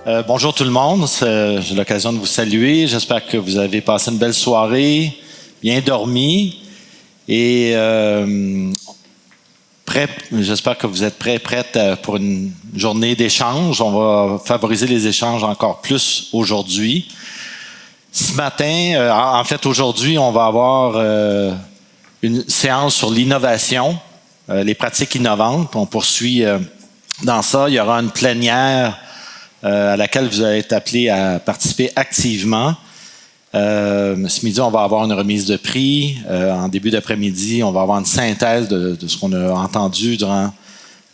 Bonjour tout le monde, j'ai l'occasion de vous saluer. J'espère que vous avez passé une belle soirée, bien dormi et j'espère que vous êtes prête pour une journée d'échange. On va favoriser les échanges encore plus aujourd'hui. Ce matin, en fait aujourd'hui, on va avoir une séance sur l'innovation, les pratiques innovantes. On poursuit dans ça. Il y aura une plénière à laquelle vous allez être appelés à participer activement. Ce midi, on va avoir une remise de prix. En début d'après-midi, on va avoir une synthèse de ce qu'on a entendu durant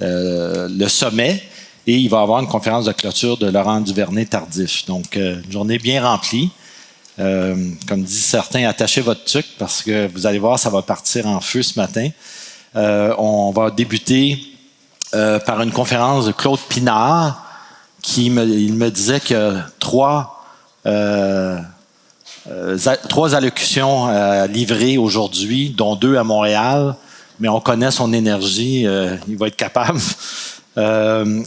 le sommet. Et il va y avoir une conférence de clôture de Laurent Duvernay-Tardif. Donc, une journée bien remplie. Comme disent certains, attachez votre tuque parce que vous allez voir, ça va partir en feu ce matin. On va débuter par une conférence de Claude Pinard. Il me disait que trois allocutions à livrer aujourd'hui, dont 2 à Montréal, mais on connaît son énergie, il va être capable. M.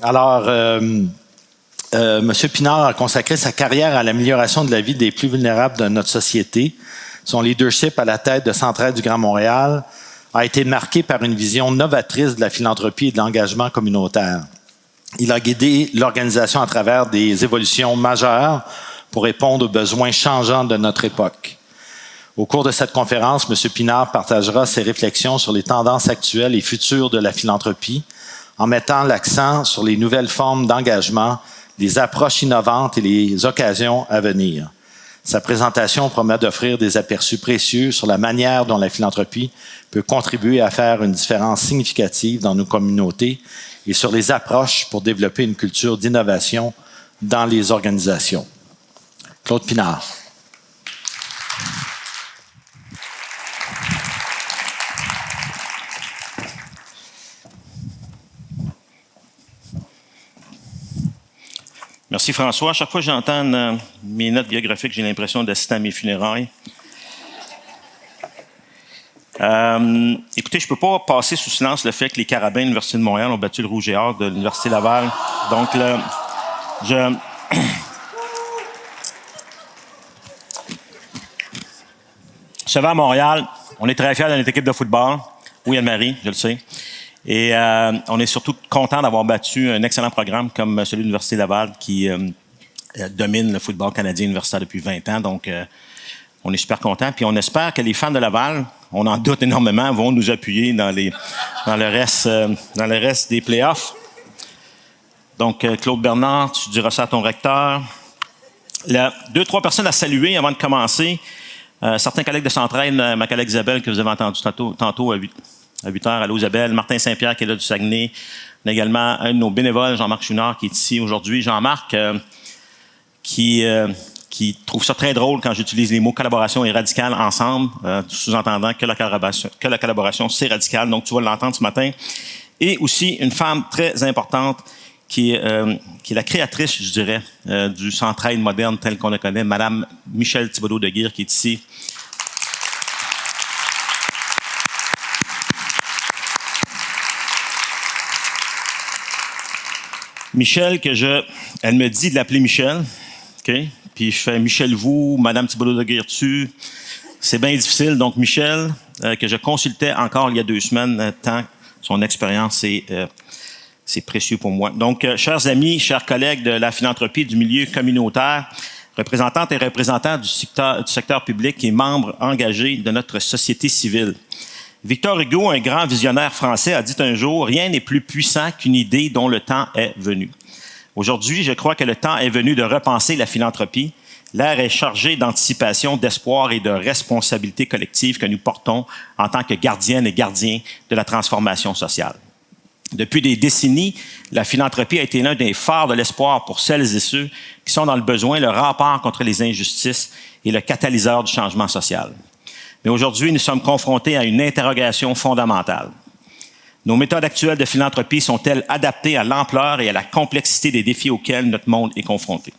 Pinard a consacré sa carrière à l'amélioration de la vie des plus vulnérables de notre société. Son leadership à la tête de Centraide du Grand Montréal a été marqué par une vision novatrice de la philanthropie et de l'engagement communautaire. Il a guidé l'organisation à travers des évolutions majeures pour répondre aux besoins changeants de notre époque. Au cours de cette conférence, M. Pinard partagera ses réflexions sur les tendances actuelles et futures de la philanthropie, en mettant l'accent sur les nouvelles formes d'engagement, les approches innovantes et les occasions à venir. Sa présentation promet d'offrir des aperçus précieux sur la manière dont la philanthropie peut contribuer à faire une différence significative dans nos communautés et sur les approches pour développer une culture d'innovation dans les organisations. Claude Pinard. Merci François. À chaque fois que j'entends mes notes biographiques, j'ai l'impression d'assister à mes funérailles. Écoutez, je ne peux pas passer sous silence le fait que les Carabins de l'Université de Montréal ont battu le Rouge et Or de l'Université Laval. Donc, là, vous savez, à Montréal, on est très fiers de notre équipe de football. Oui, Anne-Marie, je le sais. Et on est surtout content d'avoir battu un excellent programme comme celui de l'Université Laval qui domine le football canadien universitaire depuis 20 ans. Donc, on est super contents. Puis on espère que les fans de Laval, on en doute énormément, vont nous appuyer dans le reste des playoffs. Donc, Claude Bernard, tu diras ça à ton recteur. 2-3 personnes à saluer avant de commencer. Certains collègues de Centraide, ma collègue Isabelle, que vous avez entendu tantôt à 8 heures. Allô Isabelle. Martin Saint-Pierre, qui est là du Saguenay. On a également un de nos bénévoles, Jean-Marc Chouinard, qui est ici aujourd'hui. Jean-Marc, qui trouve ça très drôle quand j'utilise les mots collaboration et radical ensemble, sous-entendant que la collaboration, c'est radical. Donc, tu vas l'entendre ce matin. Et aussi une femme très importante qui est la créatrice, je dirais, du Centraide moderne tel qu'on le connaît, Madame Michèle Thibodeau-Deguire, qui est ici. Michel, elle me dit de l'appeler Michel, OK? Puis je fais Michel vous, Madame Thibodeau-Deguire-tu. C'est bien difficile. Donc Michel, que je consultais encore il y a 2 semaines, tant son expérience c'est précieux pour moi. Donc, chers amis, chers collègues de la philanthropie du milieu communautaire, représentantes et représentants du secteur public et membres engagés de notre société civile. Victor Hugo, un grand visionnaire français, a dit un jour « Rien n'est plus puissant qu'une idée dont le temps est venu ». Aujourd'hui, je crois que le temps est venu de repenser la philanthropie. L'ère est chargée d'anticipation, d'espoir et de responsabilité collective que nous portons en tant que gardiennes et gardiens de la transformation sociale. Depuis des décennies, la philanthropie a été l'un des phares de l'espoir pour celles et ceux qui sont dans le besoin, le rempart contre les injustices et le catalyseur du changement social. Mais aujourd'hui, nous sommes confrontés à une interrogation fondamentale. Nos méthodes actuelles de philanthropie sont-elles adaptées à l'ampleur et à la complexité des défis auxquels notre monde est confronté?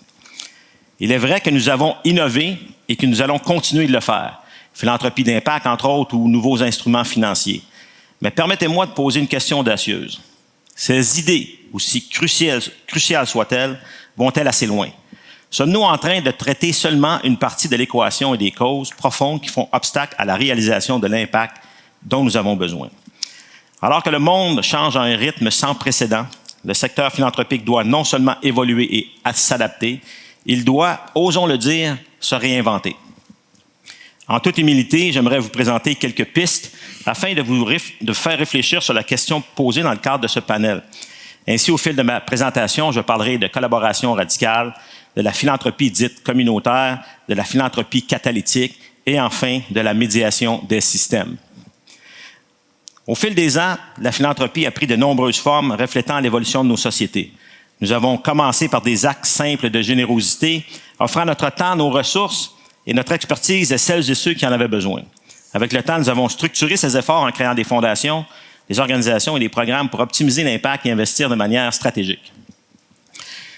Il est vrai que nous avons innové et que nous allons continuer de le faire. Philanthropie d'impact, entre autres, ou nouveaux instruments financiers. Mais permettez-moi de poser une question audacieuse. Ces idées, aussi cruciales soient-elles, vont-elles assez loin? Sommes-nous en train de traiter seulement une partie de l'équation et des causes profondes qui font obstacle à la réalisation de l'impact dont nous avons besoin? Alors que le monde change à un rythme sans précédent, le secteur philanthropique doit non seulement évoluer et s'adapter, il doit, osons le dire, se réinventer. En toute humilité, j'aimerais vous présenter quelques pistes afin de faire réfléchir sur la question posée dans le cadre de ce panel. Ainsi, au fil de ma présentation, je parlerai de collaboration radicale, de la philanthropie dite communautaire, de la philanthropie catalytique et enfin de la médiation des systèmes. Au fil des ans, la philanthropie a pris de nombreuses formes reflétant l'évolution de nos sociétés. Nous avons commencé par des actes simples de générosité, offrant notre temps, nos ressources et notre expertise à celles et ceux qui en avaient besoin. Avec le temps, nous avons structuré ces efforts en créant des fondations, des organisations et des programmes pour optimiser l'impact et investir de manière stratégique.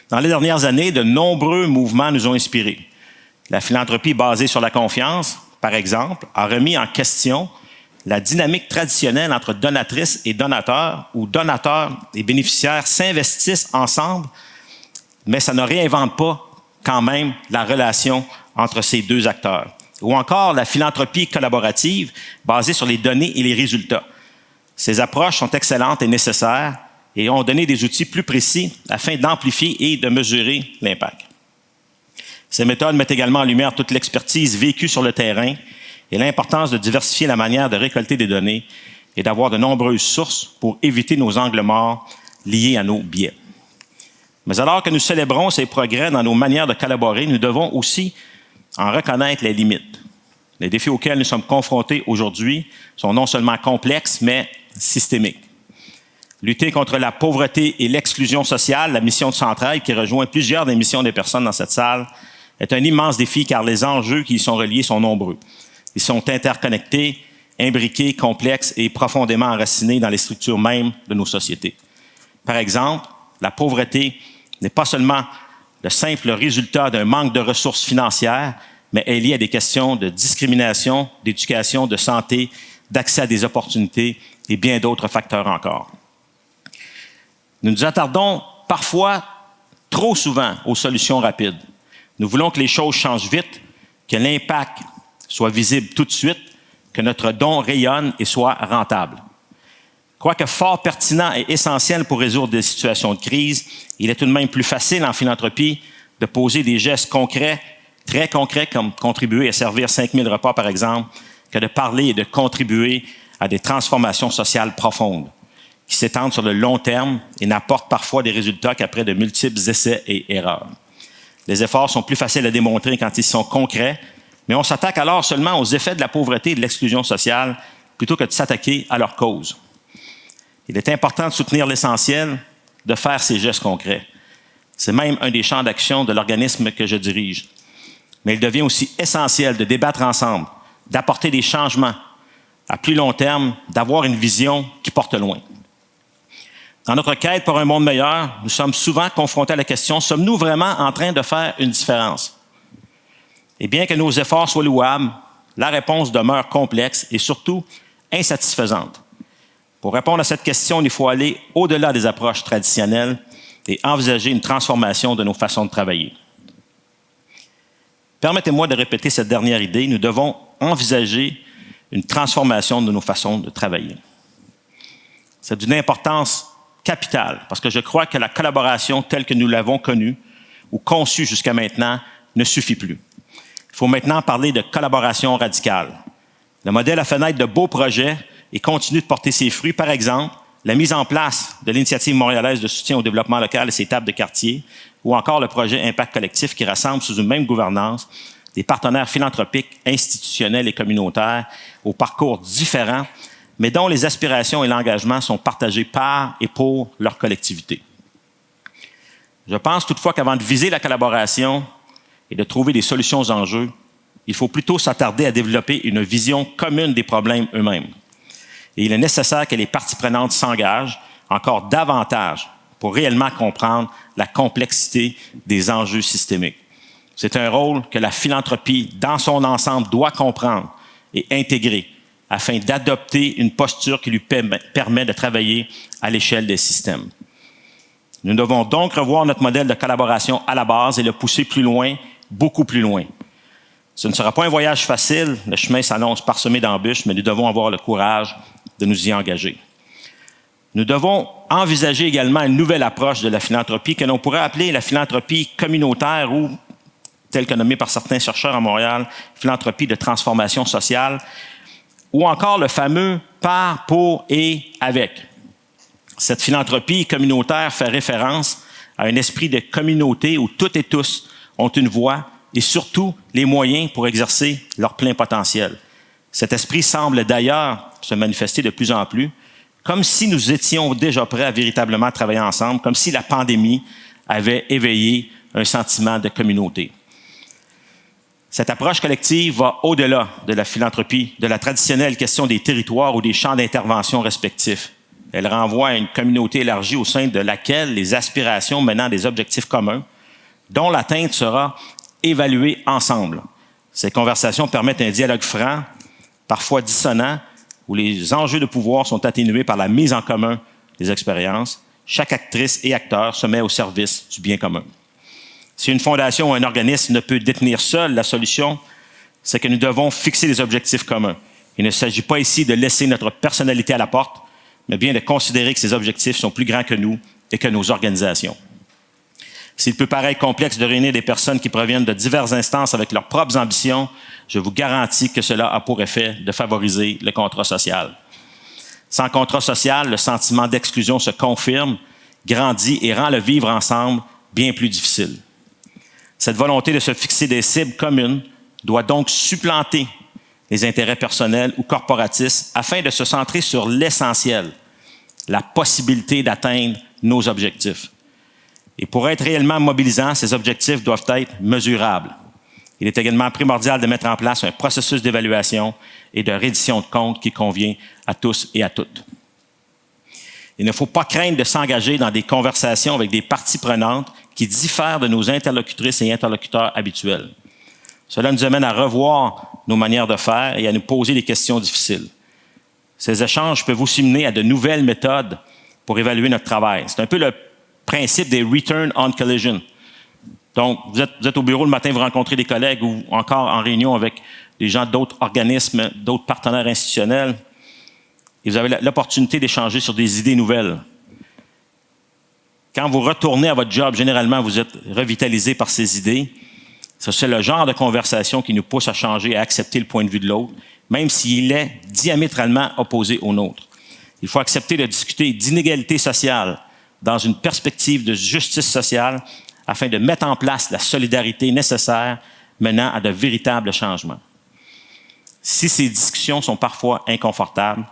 Dans les dernières années, de nombreux mouvements nous ont inspirés. La philanthropie basée sur la confiance, par exemple, a remis en question la dynamique traditionnelle entre donatrices et donateurs, où donateurs et bénéficiaires s'investissent ensemble, mais ça ne réinvente pas quand même la relation entre ces deux acteurs. Ou encore la philanthropie collaborative basée sur les données et les résultats. Ces approches sont excellentes et nécessaires et ont donné des outils plus précis afin d'amplifier et de mesurer l'impact. Ces méthodes mettent également en lumière toute l'expertise vécue sur le terrain et l'importance de diversifier la manière de récolter des données et d'avoir de nombreuses sources pour éviter nos angles morts liés à nos biais. Mais alors que nous célébrons ces progrès dans nos manières de collaborer, nous devons aussi en reconnaître les limites. Les défis auxquels nous sommes confrontés aujourd'hui sont non seulement complexes, mais systémiques. Lutter contre la pauvreté et l'exclusion sociale, la mission de Centraide, qui rejoint plusieurs des missions des personnes dans cette salle, est un immense défi car les enjeux qui y sont reliés sont nombreux. Ils sont interconnectés, imbriqués, complexes et profondément enracinés dans les structures mêmes de nos sociétés. Par exemple, la pauvreté n'est pas seulement le simple résultat d'un manque de ressources financières, mais est liée à des questions de discrimination, d'éducation, de santé, d'accès à des opportunités et bien d'autres facteurs encore. Nous nous attardons parfois trop souvent aux solutions rapides. Nous voulons que les choses changent vite, que l'impact soit visible tout de suite, que notre don rayonne et soit rentable. Quoique fort pertinent et essentiel pour résoudre des situations de crise, il est tout de même plus facile en philanthropie de poser des gestes concrets, très concrets, comme contribuer à servir 5000 repas, par exemple, que de parler et de contribuer à des transformations sociales profondes, qui s'étendent sur le long terme et n'apportent parfois des résultats qu'après de multiples essais et erreurs. Les efforts sont plus faciles à démontrer quand ils sont concrets, mais on s'attaque alors seulement aux effets de la pauvreté et de l'exclusion sociale plutôt que de s'attaquer à leur cause. Il est important de soutenir l'essentiel, de faire ces gestes concrets. C'est même un des champs d'action de l'organisme que je dirige. Mais il devient aussi essentiel de débattre ensemble, d'apporter des changements à plus long terme, d'avoir une vision qui porte loin. Dans notre quête pour un monde meilleur, nous sommes souvent confrontés à la question, sommes-nous vraiment en train de faire une différence? Et bien que nos efforts soient louables, la réponse demeure complexe et surtout insatisfaisante. Pour répondre à cette question, il faut aller au-delà des approches traditionnelles et envisager une transformation de nos façons de travailler. Permettez-moi de répéter cette dernière idée. Nous devons envisager une transformation de nos façons de travailler. C'est d'une importance capitale parce que je crois que la collaboration telle que nous l'avons connue ou conçue jusqu'à maintenant ne suffit plus. Il faut maintenant parler de collaboration radicale. Le modèle a fait naître de beaux projets et continue de porter ses fruits. Par exemple, la mise en place de l'initiative montréalaise de soutien au développement local et ses tables de quartier, ou encore le projet Impact Collectif qui rassemble sous une même gouvernance des partenaires philanthropiques, institutionnels et communautaires aux parcours différents, mais dont les aspirations et l'engagement sont partagés par et pour leur collectivité. Je pense toutefois qu'avant de viser la collaboration et de trouver des solutions aux enjeux, il faut plutôt s'attarder à développer une vision commune des problèmes eux-mêmes. Et il est nécessaire que les parties prenantes s'engagent encore davantage pour réellement comprendre la complexité des enjeux systémiques. C'est un rôle que la philanthropie, dans son ensemble, doit comprendre et intégrer afin d'adopter une posture qui lui permet de travailler à l'échelle des systèmes. Nous devons donc revoir notre modèle de collaboration à la base et le pousser plus loin, beaucoup plus loin. Ce ne sera pas un voyage facile, le chemin s'annonce parsemé d'embûches, mais nous devons avoir le courage de nous y engager. Nous devons envisager également une nouvelle approche de la philanthropie que l'on pourrait appeler la philanthropie communautaire ou, telle que nommée par certains chercheurs à Montréal, philanthropie de transformation sociale, ou encore le fameux par, pour et avec. Cette philanthropie communautaire fait référence à un esprit de communauté où toutes et tous ont une voix et surtout les moyens pour exercer leur plein potentiel. Cet esprit semble d'ailleurs se manifester de plus en plus, comme si nous étions déjà prêts à véritablement travailler ensemble, comme si la pandémie avait éveillé un sentiment de communauté. Cette approche collective va au-delà de la philanthropie, de la traditionnelle question des territoires ou des champs d'intervention respectifs. Elle renvoie à une communauté élargie au sein de laquelle les aspirations menant des objectifs communs, dont l'atteinte sera évaluée ensemble. Ces conversations permettent un dialogue franc, parfois dissonant, où les enjeux de pouvoir sont atténués par la mise en commun des expériences. Chaque actrice et acteur se met au service du bien commun. Si une fondation ou un organisme ne peut détenir seul la solution, c'est que nous devons fixer des objectifs communs. Il ne s'agit pas ici de laisser notre personnalité à la porte, mais bien de considérer que ces objectifs sont plus grands que nous et que nos organisations. S'il peut paraître complexe de réunir des personnes qui proviennent de diverses instances avec leurs propres ambitions, je vous garantis que cela a pour effet de favoriser le contrat social. Sans contrat social, le sentiment d'exclusion se confirme, grandit et rend le vivre ensemble bien plus difficile. Cette volonté de se fixer des cibles communes doit donc supplanter les intérêts personnels ou corporatistes afin de se centrer sur l'essentiel, la possibilité d'atteindre nos objectifs. Et pour être réellement mobilisants, ces objectifs doivent être mesurables. Il est également primordial de mettre en place un processus d'évaluation et de reddition de comptes qui convient à tous et à toutes. Il ne faut pas craindre de s'engager dans des conversations avec des parties prenantes qui diffèrent de nos interlocutrices et interlocuteurs habituels. Cela nous amène à revoir nos manières de faire et à nous poser des questions difficiles. Ces échanges peuvent aussi mener à de nouvelles méthodes pour évaluer notre travail. C'est un peu le principe des return on collision. Donc, vous êtes au bureau le matin, vous rencontrez des collègues ou encore en réunion avec des gens d'autres organismes, d'autres partenaires institutionnels, et vous avez l'opportunité d'échanger sur des idées nouvelles. Quand vous retournez à votre job, généralement, vous êtes revitalisé par ces idées. C'est le genre de conversation qui nous pousse à changer, à accepter le point de vue de l'autre, même s'il est diamétralement opposé au nôtre. Il faut accepter de discuter d'inégalité sociale dans une perspective de justice sociale afin de mettre en place la solidarité nécessaire menant à de véritables changements. Si ces discussions sont parfois inconfortables,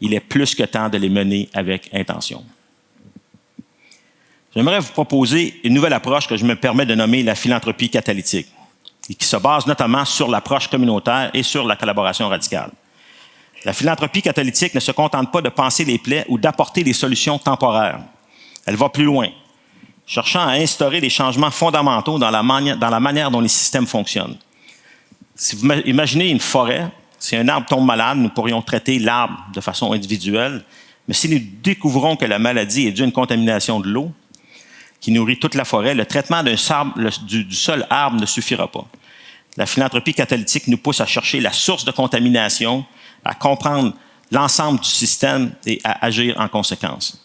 il est plus que temps de les mener avec intention. J'aimerais vous proposer une nouvelle approche que je me permets de nommer la philanthropie catalytique, et qui se base notamment sur l'approche communautaire et sur la collaboration radicale. La philanthropie catalytique ne se contente pas de panser les plaies ou d'apporter des solutions temporaires. Elle va plus loin, cherchant à instaurer des changements fondamentaux dans la manière dont les systèmes fonctionnent. Si vous imaginez une forêt, si un arbre tombe malade, nous pourrions traiter l'arbre de façon individuelle, mais si nous découvrons que la maladie est due à une contamination de l'eau qui nourrit toute la forêt, le traitement du seul arbre ne suffira pas. La philanthropie catalytique nous pousse à chercher la source de contamination, à comprendre l'ensemble du système et à agir en conséquence.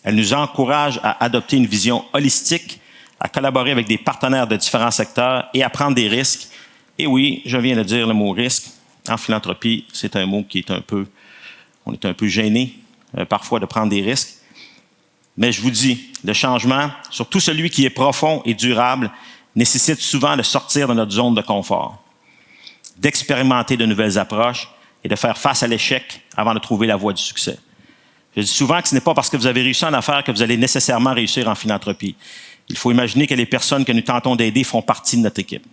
Elle nous encourage à adopter une vision holistique, à collaborer avec des partenaires de différents secteurs et à prendre des risques. Et oui, je viens de dire le mot risque. En philanthropie, c'est un mot qui est on est un peu gêné parfois de prendre des risques. Mais je vous dis, le changement, surtout celui qui est profond et durable, nécessite souvent de sortir de notre zone de confort, d'expérimenter de nouvelles approches et de faire face à l'échec avant de trouver la voie du succès. Je dis souvent que ce n'est pas parce que vous avez réussi en affaires que vous allez nécessairement réussir en philanthropie. Il faut imaginer que les personnes que nous tentons d'aider font partie de notre équipe.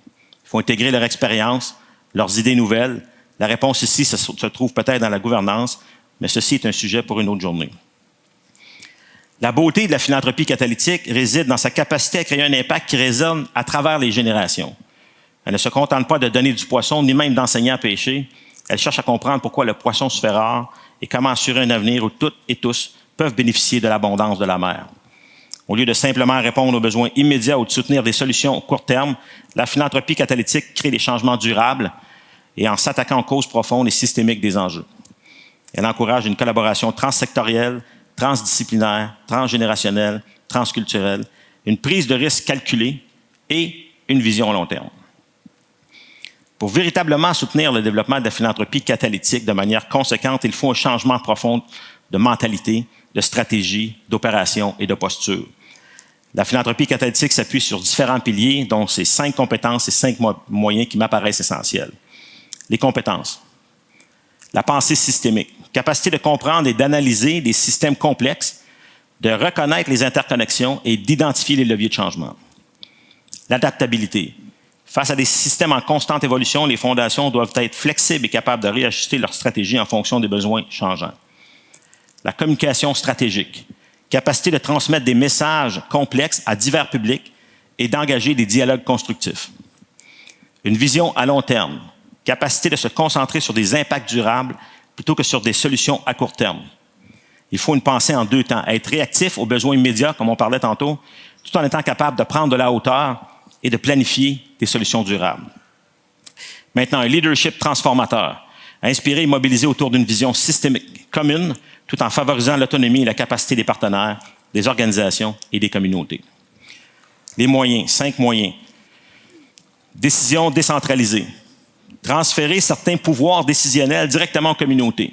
Il faut intégrer leur expérience, leurs idées nouvelles. La réponse ici se trouve peut-être dans la gouvernance, mais ceci est un sujet pour une autre journée. La beauté de la philanthropie catalytique réside dans sa capacité à créer un impact qui résonne à travers les générations. Elle ne se contente pas de donner du poisson, ni même d'enseigner à pêcher. Elle cherche à comprendre pourquoi le poisson se fait rare et comment assurer un avenir où toutes et tous peuvent bénéficier de l'abondance de la mer. Au lieu de simplement répondre aux besoins immédiats ou de soutenir des solutions au court terme, la philanthropie catalytique crée des changements durables et en s'attaquant aux causes profondes et systémiques des enjeux. Elle encourage une collaboration transsectorielle, transdisciplinaire, transgénérationnelle, transculturelle, une prise de risque calculée et une vision à long terme. Pour véritablement soutenir le développement de la philanthropie catalytique de manière conséquente, il faut un changement profond de mentalité, de stratégie, d'opération et de posture. La philanthropie catalytique s'appuie sur différents piliers, dont ces 5 compétences et 5 moyens qui m'apparaissent essentiels. Les compétences. La pensée systémique, capacité de comprendre et d'analyser des systèmes complexes, de reconnaître les interconnexions et d'identifier les leviers de changement. L'adaptabilité. Face à des systèmes en constante évolution, les fondations doivent être flexibles et capables de réajuster leur stratégie en fonction des besoins changeants. La communication stratégique. Capacité de transmettre des messages complexes à divers publics et d'engager des dialogues constructifs. Une vision à long terme. Capacité de se concentrer sur des impacts durables plutôt que sur des solutions à court terme. Il faut une pensée en 2 temps. Être réactif aux besoins immédiats, comme on parlait tantôt, tout en étant capable de prendre de la hauteur et de planifier des solutions durables. Maintenant, un leadership transformateur, inspiré et mobilisé autour d'une vision systémique commune, tout en favorisant l'autonomie et la capacité des partenaires, des organisations et des communautés. Les moyens, 5 moyens. Décision décentralisée. Transférer certains pouvoirs décisionnels directement aux communautés.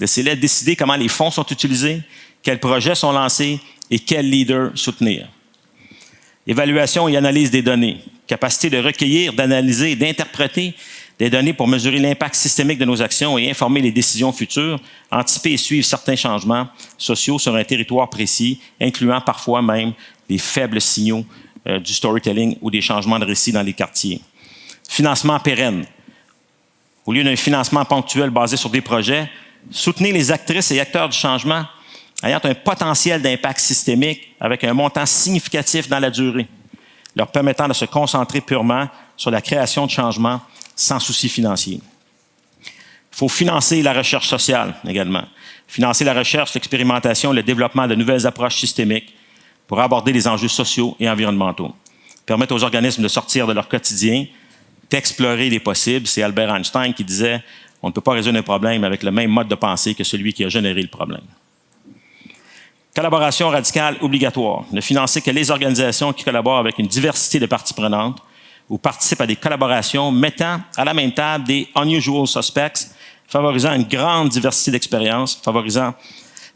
Laissez-les décider comment les fonds sont utilisés, quels projets sont lancés et quels leaders soutenir. Évaluation et analyse des données. Capacité de recueillir, d'analyser et d'interpréter des données pour mesurer l'impact systémique de nos actions et informer les décisions futures, anticiper et suivre certains changements sociaux sur un territoire précis, incluant parfois même des faibles signaux du storytelling ou des changements de récit dans les quartiers. Financement pérenne. Au lieu d'un financement ponctuel basé sur des projets, soutenez les actrices et acteurs du changement ayant un potentiel d'impact systémique avec un montant significatif dans la durée, leur permettant de se concentrer purement sur la création de changements sans souci financier. Il faut financer la recherche sociale également. Financer la recherche, l'expérimentation et le développement de nouvelles approches systémiques pour aborder les enjeux sociaux et environnementaux. Permettre aux organismes de sortir de leur quotidien, d'explorer les possibles. C'est Albert Einstein qui disait « On ne peut pas résoudre un problème avec le même mode de pensée que celui qui a généré le problème ». Collaboration radicale obligatoire. Ne financer que les organisations qui collaborent avec une diversité de parties prenantes ou participent à des collaborations mettant à la même table des unusual suspects, favorisant une grande diversité d'expériences,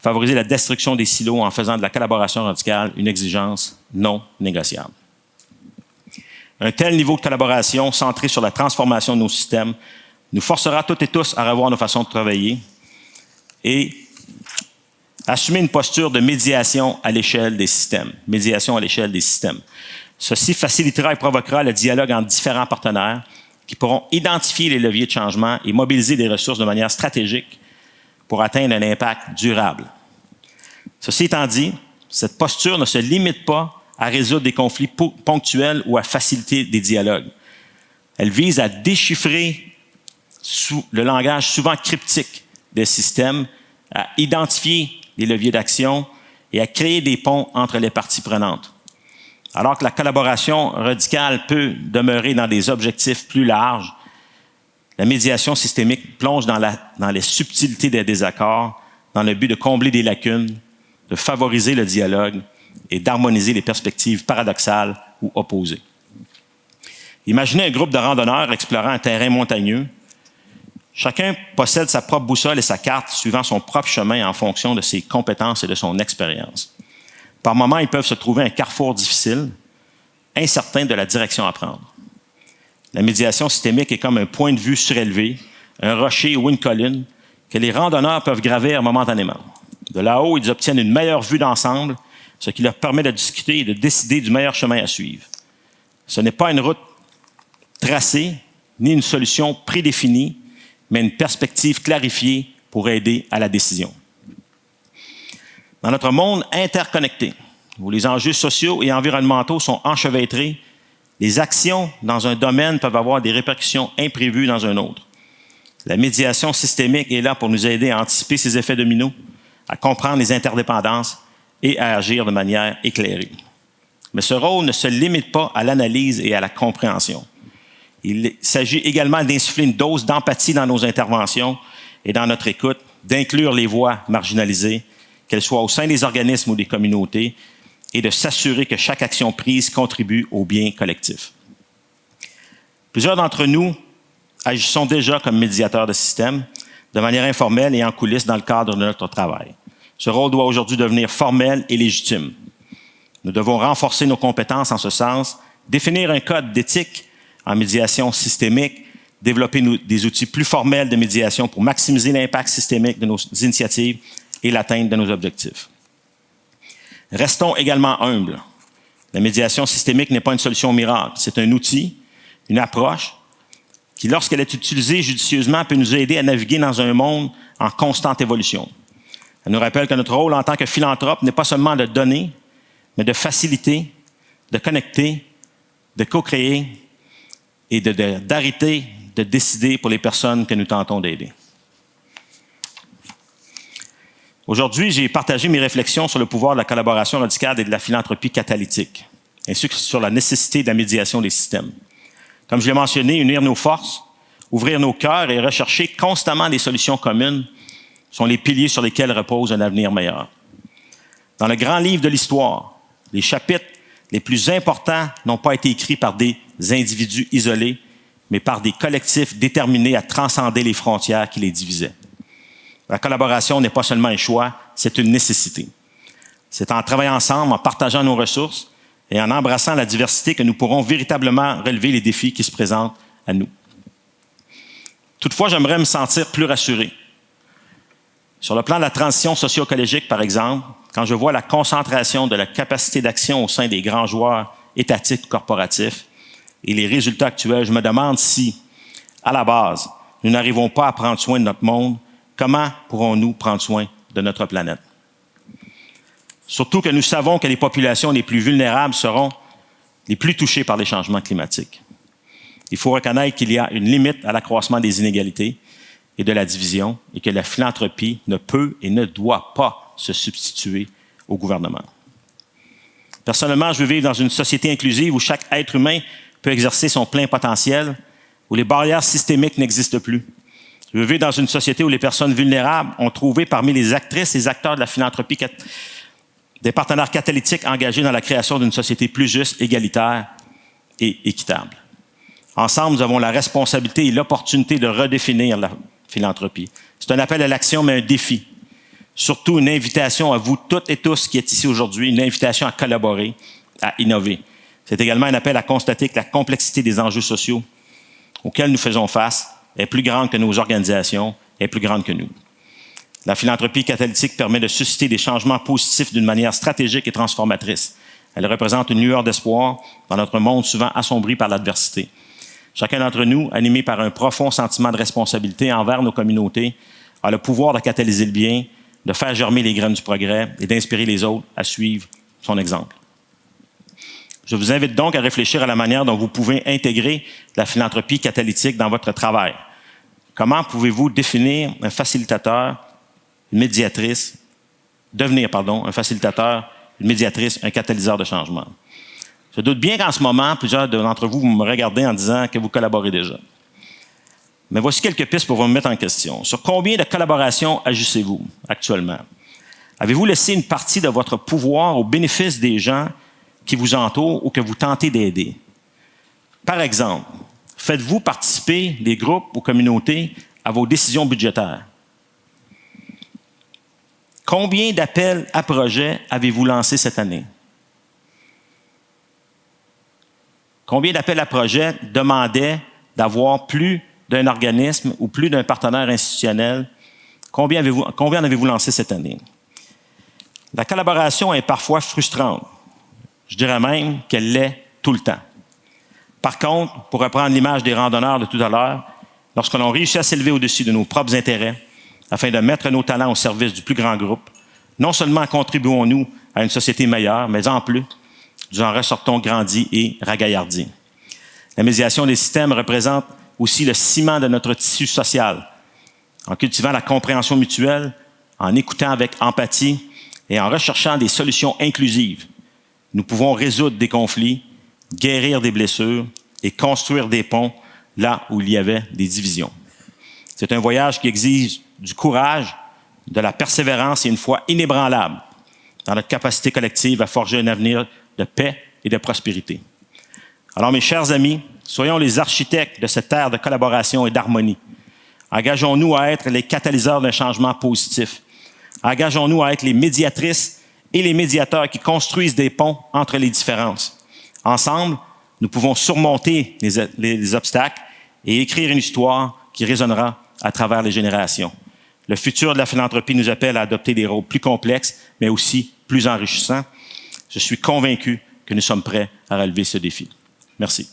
favoriser la destruction des silos en faisant de la collaboration radicale une exigence non négociable. Un tel niveau de collaboration centré sur la transformation de nos systèmes nous forcera toutes et tous à revoir nos façons de travailler et assumer une posture de médiation à l'échelle des systèmes. Médiation à l'échelle des systèmes. Ceci facilitera et provoquera le dialogue entre différents partenaires qui pourront identifier les leviers de changement et mobiliser des ressources de manière stratégique pour atteindre un impact durable. Ceci étant dit, cette posture ne se limite pas à résoudre des conflits ponctuels ou à faciliter des dialogues. Elle vise à déchiffrer le langage souvent cryptique des systèmes, à identifier les leviers d'action et à créer des ponts entre les parties prenantes. Alors que la collaboration radicale peut demeurer dans des objectifs plus larges, la médiation systémique plonge dans les subtilités des désaccords, dans le but de combler des lacunes, de favoriser le dialogue et d'harmoniser les perspectives paradoxales ou opposées. Imaginez un groupe de randonneurs explorant un terrain montagneux. Chacun possède sa propre boussole et sa carte suivant son propre chemin en fonction de ses compétences et de son expérience. Par moments, ils peuvent se trouver à un carrefour difficile, incertain de la direction à prendre. La médiation systémique est comme un point de vue surélevé, un rocher ou une colline que les randonneurs peuvent gravir momentanément. De là-haut, ils obtiennent une meilleure vue d'ensemble, ce qui leur permet de discuter et de décider du meilleur chemin à suivre. Ce n'est pas une route tracée, ni une solution prédéfinie, mais une perspective clarifiée pour aider à la décision. Dans notre monde interconnecté, où les enjeux sociaux et environnementaux sont enchevêtrés, les actions dans un domaine peuvent avoir des répercussions imprévues dans un autre. La médiation systémique est là pour nous aider à anticiper ces effets dominos, à comprendre les interdépendances et à agir de manière éclairée. Mais ce rôle ne se limite pas à l'analyse et à la compréhension. Il s'agit également d'insuffler une dose d'empathie dans nos interventions et dans notre écoute, d'inclure les voix marginalisées, qu'elles soient au sein des organismes ou des communautés, et de s'assurer que chaque action prise contribue au bien collectif. Plusieurs d'entre nous agissons déjà comme médiateurs de système, de manière informelle et en coulisses dans le cadre de notre travail. Ce rôle doit aujourd'hui devenir formel et légitime. Nous devons renforcer nos compétences en ce sens, définir un code d'éthique en médiation systémique, développer des outils plus formels de médiation pour maximiser l'impact systémique de nos initiatives et l'atteinte de nos objectifs. Restons également humbles. La médiation systémique n'est pas une solution miracle. C'est un outil, une approche qui, lorsqu'elle est utilisée judicieusement, peut nous aider à naviguer dans un monde en constante évolution. Elle nous rappelle que notre rôle en tant que philanthrope n'est pas seulement de donner, mais de faciliter, de connecter, de co-créer et d'arrêter de décider pour les personnes que nous tentons d'aider. Aujourd'hui, j'ai partagé mes réflexions sur le pouvoir de la collaboration radicale et de la philanthropie catalytique, ainsi que sur la nécessité de la médiation des systèmes. Comme je l'ai mentionné, unir nos forces, ouvrir nos cœurs et rechercher constamment des solutions communes sont les piliers sur lesquels repose un avenir meilleur. Dans le grand livre de l'histoire, les chapitres les plus importants n'ont pas été écrits par des individus isolés, mais par des collectifs déterminés à transcender les frontières qui les divisaient. La collaboration n'est pas seulement un choix, c'est une nécessité. C'est en travaillant ensemble, en partageant nos ressources et en embrassant la diversité que nous pourrons véritablement relever les défis qui se présentent à nous. Toutefois, j'aimerais me sentir plus rassuré. Sur le plan de la transition socio-écologique, par exemple, quand je vois la concentration de la capacité d'action au sein des grands joueurs étatiques corporatifs et les résultats actuels, je me demande si, à la base, nous n'arrivons pas à prendre soin de notre monde, comment pourrons-nous prendre soin de notre planète? Surtout que nous savons que les populations les plus vulnérables seront les plus touchées par les changements climatiques. Il faut reconnaître qu'il y a une limite à l'accroissement des inégalités et de la division et que la philanthropie ne peut et ne doit pas se substituer au gouvernement. Personnellement, je veux vivre dans une société inclusive où chaque être humain peut exercer son plein potentiel, où les barrières systémiques n'existent plus. Je veux vivre dans une société où les personnes vulnérables ont trouvé parmi les actrices et acteurs de la philanthropie des partenaires catalytiques engagés dans la création d'une société plus juste, égalitaire et équitable. Ensemble, nous avons la responsabilité et l'opportunité de redéfinir la philanthropie. C'est un appel à l'action, mais un défi. Surtout une invitation à vous toutes et tous qui êtes ici aujourd'hui, une invitation à collaborer, à innover. C'est également un appel à constater que la complexité des enjeux sociaux auxquels nous faisons face est plus grande que nos organisations, est plus grande que nous. La philanthropie catalytique permet de susciter des changements positifs d'une manière stratégique et transformatrice. Elle représente une lueur d'espoir dans notre monde souvent assombri par l'adversité. Chacun d'entre nous, animé par un profond sentiment de responsabilité envers nos communautés, a le pouvoir de catalyser le bien, de faire germer les graines du progrès et d'inspirer les autres à suivre son exemple. Je vous invite donc à réfléchir à la manière dont vous pouvez intégrer la philanthropie catalytique dans votre travail. Comment pouvez-vous définir un facilitateur, une médiatrice, un facilitateur, une médiatrice, un catalyseur de changement? Je doute bien qu'en ce moment, plusieurs d'entre vous me regardez en disant que vous collaborez déjà. Mais voici quelques pistes pour vous mettre en question. Sur combien de collaborations agissez-vous actuellement? Avez-vous laissé une partie de votre pouvoir au bénéfice des gens qui vous entourent ou que vous tentez d'aider? Par exemple, faites-vous participer des groupes ou communautés à vos décisions budgétaires? Combien d'appels à projets avez-vous lancés cette année? Combien d'appels à projets demandaient d'avoir plus d'un organisme ou plus d'un partenaire institutionnel? Combien en avez-vous lancé cette année? La collaboration est parfois frustrante. Je dirais même qu'elle l'est tout le temps. Par contre, pour reprendre l'image des randonneurs de tout à l'heure, lorsque l'on réussit à s'élever au-dessus de nos propres intérêts afin de mettre nos talents au service du plus grand groupe, non seulement contribuons-nous à une société meilleure, mais en plus, nous en ressortons grandis et ragaillardis. La médiation des systèmes représente aussi le ciment de notre tissu social. En cultivant la compréhension mutuelle, en écoutant avec empathie Et en recherchant des solutions inclusives, nous pouvons résoudre des conflits, guérir des blessures et construire des ponts là où il y avait des divisions. C'est un voyage qui exige du courage, de la persévérance et une foi inébranlable dans notre capacité collective à forger un avenir de paix et de prospérité. Alors, mes chers amis, soyons les architectes de cette ère de collaboration et d'harmonie. Engageons-nous à être les catalyseurs d'un changement positif. Engageons-nous à être les médiatrices et les médiateurs qui construisent des ponts entre les différences. Ensemble, nous pouvons surmonter les obstacles et écrire une histoire qui résonnera à travers les générations. Le futur de la philanthropie nous appelle à adopter des rôles plus complexes, mais aussi plus enrichissants. Je suis convaincu que nous sommes prêts à relever ce défi. Merci.